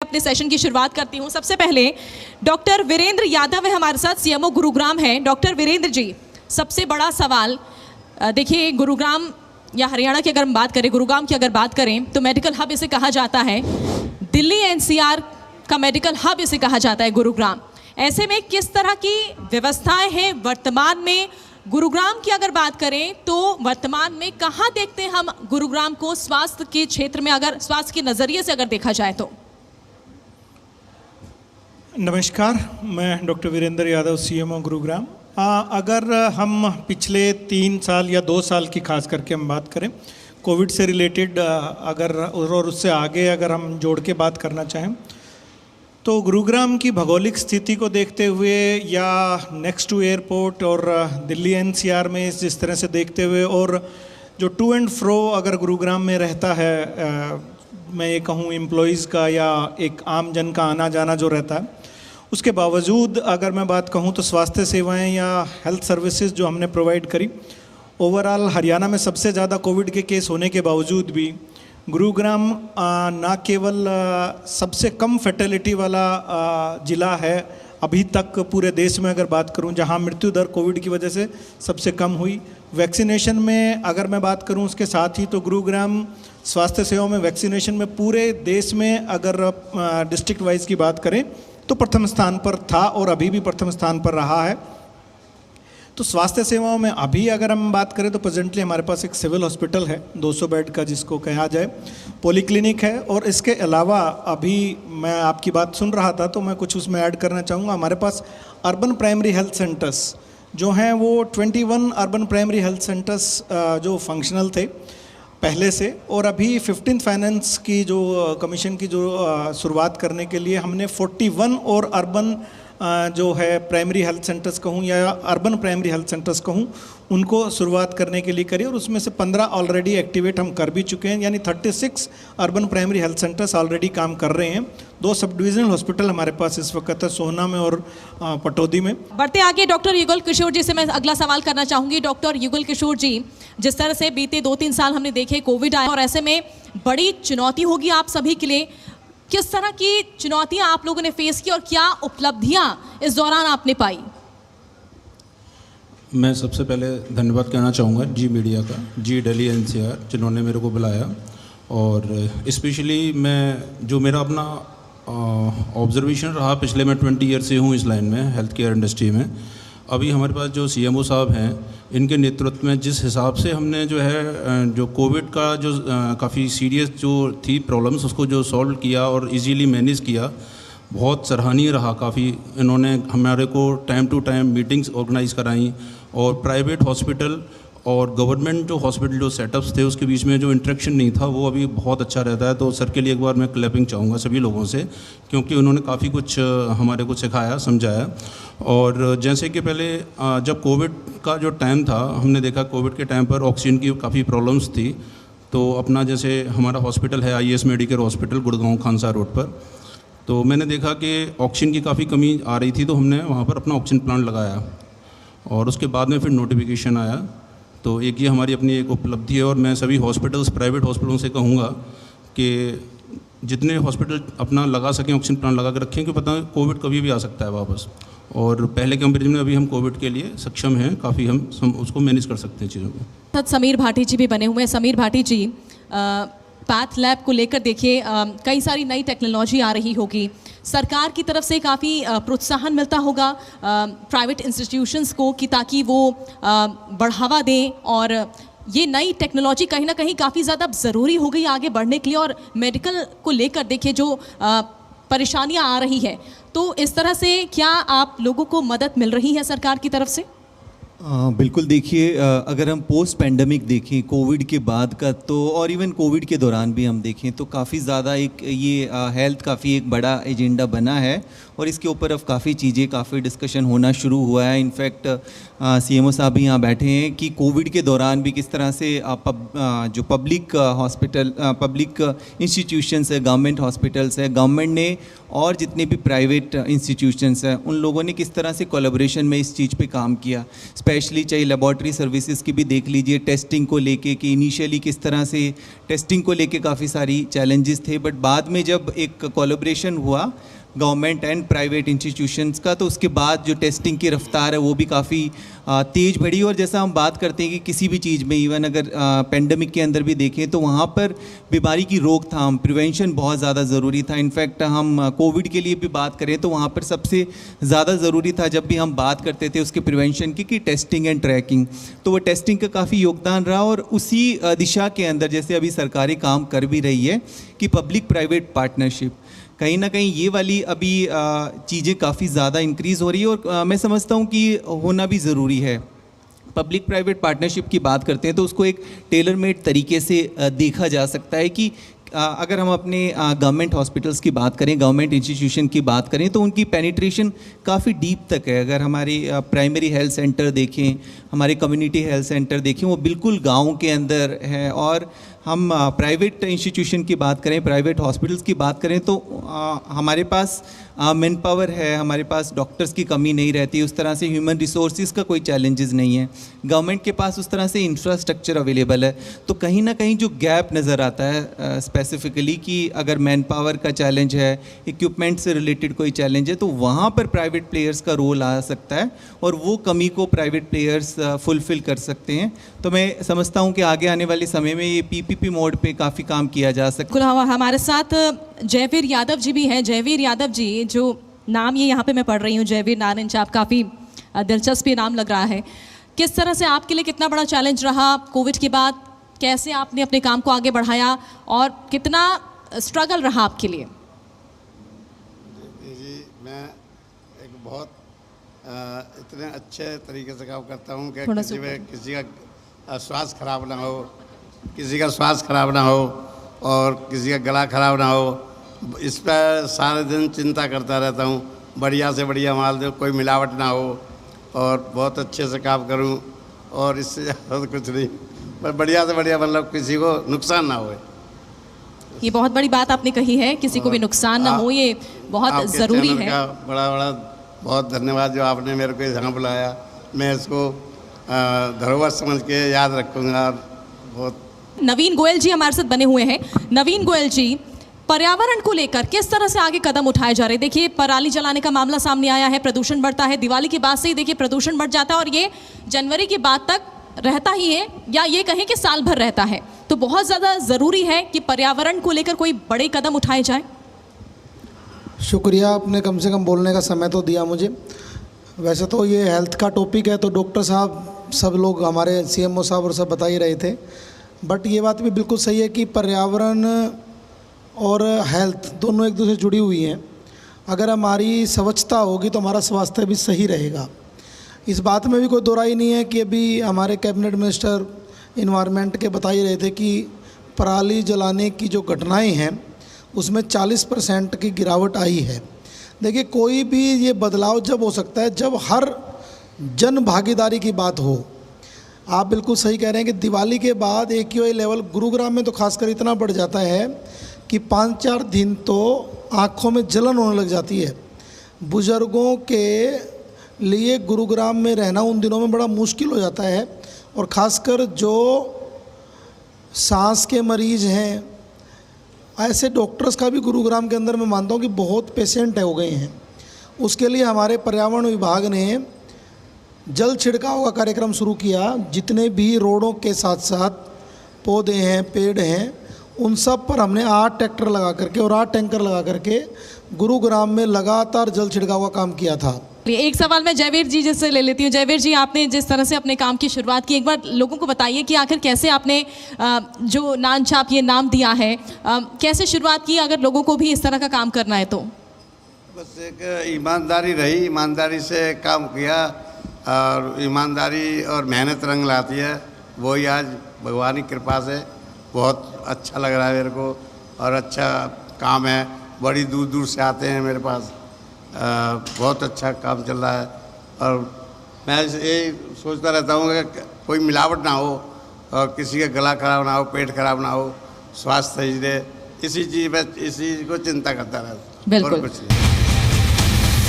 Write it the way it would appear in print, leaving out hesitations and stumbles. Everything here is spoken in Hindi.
अपने सेशन की शुरुआत करती हूँ। सबसे पहले डॉक्टर वीरेंद्र यादव है हमारे साथ, सीएमओ गुरुग्राम है। डॉक्टर वीरेंद्र जी, सबसे बड़ा सवाल, देखिए गुरुग्राम या हरियाणा की अगर हम बात करें, गुरुग्राम की अगर बात करें तो मेडिकल हब इसे कहा जाता है। दिल्ली एनसीआर का मेडिकल हब इसे कहा जाता है गुरुग्राम। ऐसे में किस तरह की व्यवस्थाएं हैं वर्तमान में? गुरुग्राम की अगर बात करें तो वर्तमान में कहाँ देखते हैं हम गुरुग्राम को स्वास्थ्य के क्षेत्र में, अगर स्वास्थ्य के नज़रिए से अगर देखा जाए तो? नमस्कार, मैं डॉक्टर वीरेंद्र यादव, सीएमओ गुरुग्राम। अगर हम पिछले 3 साल या 2 साल की खास करके हम बात करें कोविड से रिलेटेड, अगर और उससे आगे अगर हम जोड़ के बात करना चाहें तो गुरुग्राम की भौगोलिक स्थिति को देखते हुए या नेक्स्ट टू एयरपोर्ट और दिल्ली एनसीआर में जिस तरह से देखते हुए, और जो टू एंड फ्रो अगर गुरुग्राम में रहता है, मैं ये कहूँ एम्प्लॉइज़ का या एक आम जन का आना जाना जो रहता है, उसके बावजूद अगर मैं बात कहूँ तो स्वास्थ्य सेवाएं या हेल्थ सर्विसेज जो हमने प्रोवाइड करी, ओवरऑल हरियाणा में सबसे ज़्यादा कोविड के केस होने के बावजूद भी गुरुग्राम ना केवल सबसे कम फैटेलिटी वाला ज़िला है अभी तक पूरे देश में अगर बात करूं, जहां मृत्यु दर कोविड की वजह से सबसे कम हुई। वैक्सीनेशन में अगर मैं बात करूं उसके साथ ही, तो गुरुग्राम स्वास्थ्य सेवाओं में वैक्सीनेशन में पूरे देश में अगर डिस्ट्रिक्ट वाइज की बात करें तो प्रथम स्थान पर था और अभी भी प्रथम स्थान पर रहा है। तो स्वास्थ्य सेवाओं में अभी अगर हम बात करें तो प्रेजेंटली हमारे पास एक सिविल हॉस्पिटल है 200 बेड का जिसको कहा जाए, पॉलीक्लिनिक है, और इसके अलावा अभी मैं आपकी बात सुन रहा था तो मैं कुछ उसमें ऐड करना चाहूँगा। हमारे पास अर्बन प्राइमरी हेल्थ सेंटर्स जो हैं वो 21 अर्बन प्राइमरी हेल्थ सेंटर्स जो फंक्शनल थे पहले से, और अभी 15th फाइनेंस की जो कमीशन की जो शुरुआत करने के लिए हमने 41 और अर्बन जो है प्राइमरी हेल्थ सेंटर्स कहूँ या अर्बन प्राइमरी हेल्थ सेंटर्स कहूँ, उनको शुरुआत करने के लिए करी, और उसमें से 15 ऑलरेडी एक्टिवेट हम कर भी चुके हैं, यानी 36 urban primary health centres already काम कर रहे हैं। 2 सब डिविजनल हॉस्पिटल हमारे पास इस वक्त है, सोहना में और पटौदी में। बढ़ते आगे डॉक्टर युगल किशोर जी से मैं अगला सवाल करना चाहूँगी। डॉक्टर युगल किशोर जी, जिस तरह से बीते 2-3 साल हमने देखे कोविड आया और ऐसे में बड़ी चुनौती होगी आप सभी के लिए, किस तरह की चुनौतियां आप लोगों ने फेस की और क्या उपलब्धियां इस दौरान आपने पाई? मैं सबसे पहले धन्यवाद कहना चाहूँगा जी मीडिया का, जी दिल्ली एनसीआर जिन्होंने मेरे को बुलाया, और स्पेशली मैं जो मेरा अपना ऑब्जर्वेशन रहा, पिछले मैं 20 ईयर से हूँ इस लाइन में, हेल्थ केयर इंडस्ट्री में। अभी हमारे पास जो सीएमओ साहब हैं, इनके नेतृत्व में जिस हिसाब से हमने जो है जो कोविड का जो काफ़ी सीरियस जो थी प्रॉब्लम्स, उसको जो सॉल्व किया और इजीली मैनेज किया, बहुत सराहनीय रहा। काफ़ी इन्होंने हमारे को time to time meetings organise कराई, और प्राइवेट हॉस्पिटल और गवर्नमेंट जो हॉस्पिटल जो सेटअप्स थे उसके बीच में जो इंटरेक्शन नहीं था वो अभी बहुत अच्छा रहता है। तो सर के लिए एक बार मैं क्लैपिंग चाहूँगा सभी लोगों से, क्योंकि उन्होंने काफ़ी कुछ हमारे को सिखाया, समझाया। और जैसे कि पहले जब कोविड का जो टाइम था, हमने देखा कोविड के टाइम पर ऑक्सीजन की काफ़ी प्रॉब्लम्स थी। तो अपना जैसे हमारा हॉस्पिटल है IS medical hospital Gurgaon Khansa road पर, तो मैंने देखा कि ऑक्सीजन की काफ़ी कमी आ रही थी, तो हमने वहाँ पर अपना ऑक्सीजन प्लांट लगाया, और उसके बाद में फिर नोटिफिकेशन आया। तो एक ये हमारी अपनी एक उपलब्धि है, और मैं सभी हॉस्पिटल्स, प्राइवेट हॉस्पिटलों से कहूँगा कि जितने हॉस्पिटल अपना लगा सकें ऑक्सीजन प्लांट लगा कर रखें, क्योंकि पता है कोविड कभी भी आ सकता है वापस, और पहले कंपेरिजन में अभी हम कोविड के लिए सक्षम हैं, काफ़ी हम उसको मैनेज कर सकते हैं चीज़ों को। समीर भाटी जी भी बने हुए हैं। समीर भाटी जी, पैथ लैब को लेकर देखिए कई सारी नई टेक्नोलॉजी आ रही होगी, सरकार की तरफ से काफ़ी प्रोत्साहन मिलता होगा प्राइवेट इंस्टीट्यूशंस को कि ताकि वो बढ़ावा दें, और ये नई टेक्नोलॉजी कहीं ना कहीं काफ़ी ज़्यादा ज़रूरी हो गई आगे बढ़ने के लिए, और मेडिकल को लेकर देखिए जो परेशानियां आ रही है, तो इस तरह से क्या आप लोगों को मदद मिल रही है सरकार की तरफ से? बिल्कुल, देखिए अगर हम पोस्ट पैंडमिक देखें कोविड के बाद का, तो और इवन कोविड के दौरान भी हम देखें तो काफ़ी ज़्यादा एक ये हेल्थ काफ़ी एक बड़ा एजेंडा बना है, और इसके ऊपर अब काफ़ी चीज़ें, काफ़ी डिस्कशन होना शुरू हुआ है। इनफैक्ट सीएमओ साहब भी यहाँ बैठे हैं कि कोविड के दौरान भी किस तरह से जो पब्लिक हॉस्पिटल, पब्लिक इंस्टीट्यूशंस है, गवर्नमेंट हॉस्पिटल्स है, गवर्नमेंट ने और जितने भी प्राइवेट इंस्टीट्यूशंस हैं, उन लोगों ने किस तरह से कोलैबोरेशन में इस चीज़ पे काम किया। स्पेशली चाहे लेबॉर्ट्री सर्विसेज की भी देख लीजिए, टेस्टिंग को लेके कि इनिशियली किस तरह से टेस्टिंग को लेके काफ़ी सारी चैलेंजेस थे, बट बाद में जब एक कोलैबोरेशन हुआ गवर्नमेंट एंड प्राइवेट इंस्टीट्यूशंस का, तो उसके बाद जो टेस्टिंग की रफ्तार है वो भी काफ़ी तेज़ बढ़ी। और जैसा हम बात करते हैं कि किसी भी चीज़ में, इवन अगर पेंडेमिक के अंदर भी देखें तो वहाँ पर बीमारी की रोकथाम, प्रिवेंशन बहुत ज़्यादा ज़रूरी था। इनफैक्ट हम कोविड के लिए भी बात करें तो वहाँ पर सबसे ज़्यादा ज़रूरी था जब भी हम बात करते थे उसके प्रिवेंशन की, कि टेस्टिंग एंड ट्रैकिंग। तो वो टेस्टिंग का काफ़ी योगदान रहा और उसी दिशा के अंदर जैसे अभी सरकारें काम कर भी रही है कि पब्लिक प्राइवेट पार्टनरशिप, कहीं ना कहीं ये वाली अभी चीज़ें काफ़ी ज़्यादा इंक्रीज़ हो रही है और मैं समझता हूँ कि होना भी ज़रूरी है। पब्लिक प्राइवेट पार्टनरशिप की बात करते हैं तो उसको एक टेलर मेड तरीके से देखा जा सकता है कि अगर हम अपने गवर्नमेंट हॉस्पिटल्स की बात करें, गवर्नमेंट इंस्टीट्यूशन की बात करें तो उनकी पेनिट्रेशन काफ़ी डीप तक है। अगर हमारे प्राइमरी हेल्थ सेंटर देखें, हमारे कम्युनिटी हेल्थ सेंटर देखें, वो बिल्कुल गाँव के अंदर है। और हम प्राइवेट इंस्टीट्यूशन की बात करें, प्राइवेट हॉस्पिटल्स की बात करें तो हमारे पास मैन पावर है, हमारे पास डॉक्टर्स की कमी नहीं रहती, उस तरह से ह्यूमन रिसोर्सेज का कोई चैलेंजेस नहीं है, गवर्नमेंट के पास उस तरह से इंफ्रास्ट्रक्चर अवेलेबल है। तो कहीं ना कहीं जो गैप नज़र आता है स्पेसिफिकली कि अगर मैन पावर का चैलेंज है, इक्विपमेंट से रिलेटेड कोई चैलेंज है, तो वहाँ पर प्राइवेट प्लेयर्स का रोल आ सकता है और वो कमी को प्राइवेट प्लेयर्स फुलफ़िल कर सकते हैं। तो मैं समझता हूँ कि आगे आने वाले समय में ये PPP मोड पे काफ़ी काम किया जा सकता है। हमारे साथ जयवीर यादव जी भी हैं। जयवीर यादव जी, जो नाम ये यहाँ पे मैं पढ़ रही हूँ, जयवीर नारायण साहब, काफ़ी दिलचस्प नाम लग रहा है। किस तरह से आपके लिए कितना बड़ा चैलेंज रहा कोविड के बाद, कैसे आपने अपने काम को आगे बढ़ाया और कितना स्ट्रगल रहा आपके लिए? जी, मैं एक बहुत इतने अच्छे तरीके से काम करता हूँ कि किसी का स्वास्थ्य खराब ना हो, किसी का स्वास्थ्य खराब ना हो और किसी का गला खराब ना हो, इस पर सारे दिन चिंता करता रहता हूँ। बढ़िया से बढ़िया माल दो, कोई मिलावट ना हो और बहुत अच्छे से काम करूँ और इससे ज़्यादा कुछ नहीं, पर बढ़िया से बढ़िया, मतलब किसी को नुकसान ना हो। ये बहुत बड़ी बात आपने कही है, किसी को भी नुकसान ना हो, ये बहुत ज़रूरी है। बड़ा बड़ा बहुत धन्यवाद जो आपने मेरे को यहाँ बुलाया। मैं इसको धरोहर समझ के याद रखूँगा। बहुत नवीन गोयल जी हमारे साथ बने हुए हैं। नवीन गोयल जी, पर्यावरण को लेकर किस तरह से आगे कदम उठाए जा रहे हैं? देखिए, पराली जलाने का मामला सामने आया है, प्रदूषण बढ़ता है, दिवाली के बाद से ही देखिए प्रदूषण बढ़ जाता है और ये जनवरी के बाद तक रहता ही है, या ये कहें कि साल भर रहता है। तो बहुत ज़्यादा ज़रूरी है कि पर्यावरण को लेकर कोई बड़े कदम उठाए जाए। शुक्रिया, आपने कम से कम बोलने का समय तो दिया मुझे। वैसे तो ये हेल्थ का टॉपिक है तो डॉक्टर साहब, सब लोग, हमारे CMO साहब और सब बता ही रहे थे, बट ये बात भी बिल्कुल सही है कि पर्यावरण और हेल्थ दोनों एक दूसरे से जुड़ी हुई हैं। अगर हमारी स्वच्छता होगी तो हमारा स्वास्थ्य भी सही रहेगा। इस बात में भी कोई दो राय नहीं है कि अभी हमारे कैबिनेट मिनिस्टर इन्वायरमेंट के बता ही रहे थे कि पराली जलाने की जो घटनाएं हैं उसमें 40% की गिरावट आई है। देखिए, कोई भी ये बदलाव जब हो सकता है जब हर जन भागीदारी की बात हो। आप बिल्कुल सही कह रहे हैं कि दिवाली के बाद AQI लेवल गुरुग्राम में तो खासकर इतना बढ़ जाता है कि 5-4 दिन तो आँखों में जलन होने लग जाती है। बुज़ुर्गों के लिए गुरुग्राम में रहना उन दिनों में बड़ा मुश्किल हो जाता है और ख़ासकर जो सांस के मरीज़ हैं, ऐसे डॉक्टर्स का भी गुरुग्राम के अंदर मैं मानता हूँ कि बहुत पेशेंट हो गए हैं। उसके लिए हमारे पर्यावरण विभाग ने जल छिड़काव का कार्यक्रम शुरू किया। जितने भी रोडों के साथ साथ पौधे हैं, पेड़ हैं, उन सब पर हमने 8 ट्रैक्टर लगा करके और 8 टैंकर लगा करके गुरुग्राम में लगातार जल छिड़काव का काम किया था। एक सवाल मैं जयवीर जी जैसे ले लेती हूँ। जयवीर जी, आपने जिस तरह से अपने काम की शुरुआत की, एक बार लोगों को बताइए कि आखिर कैसे आपने जो नान छाप ये नाम दिया है, कैसे शुरुआत की, अगर लोगों को भी इस तरह का काम करना है तो? बस एक ईमानदारी रही, ईमानदारी से काम किया और ईमानदारी और मेहनत रंग लाती है। वही आज भगवान की कृपा से बहुत अच्छा लग रहा है मेरे को और अच्छा काम है। बड़ी दूर दूर से आते हैं मेरे पास, बहुत अच्छा काम चल रहा है और मैं ये सोचता रहता हूँ कि कोई मिलावट ना हो और किसी का गला खराब ना हो, पेट खराब ना हो, स्वास्थ्य सही रहे। इसी चीज़ को चिंता करता रहता हूँ। बिल्कुल। और कुछ नहीं।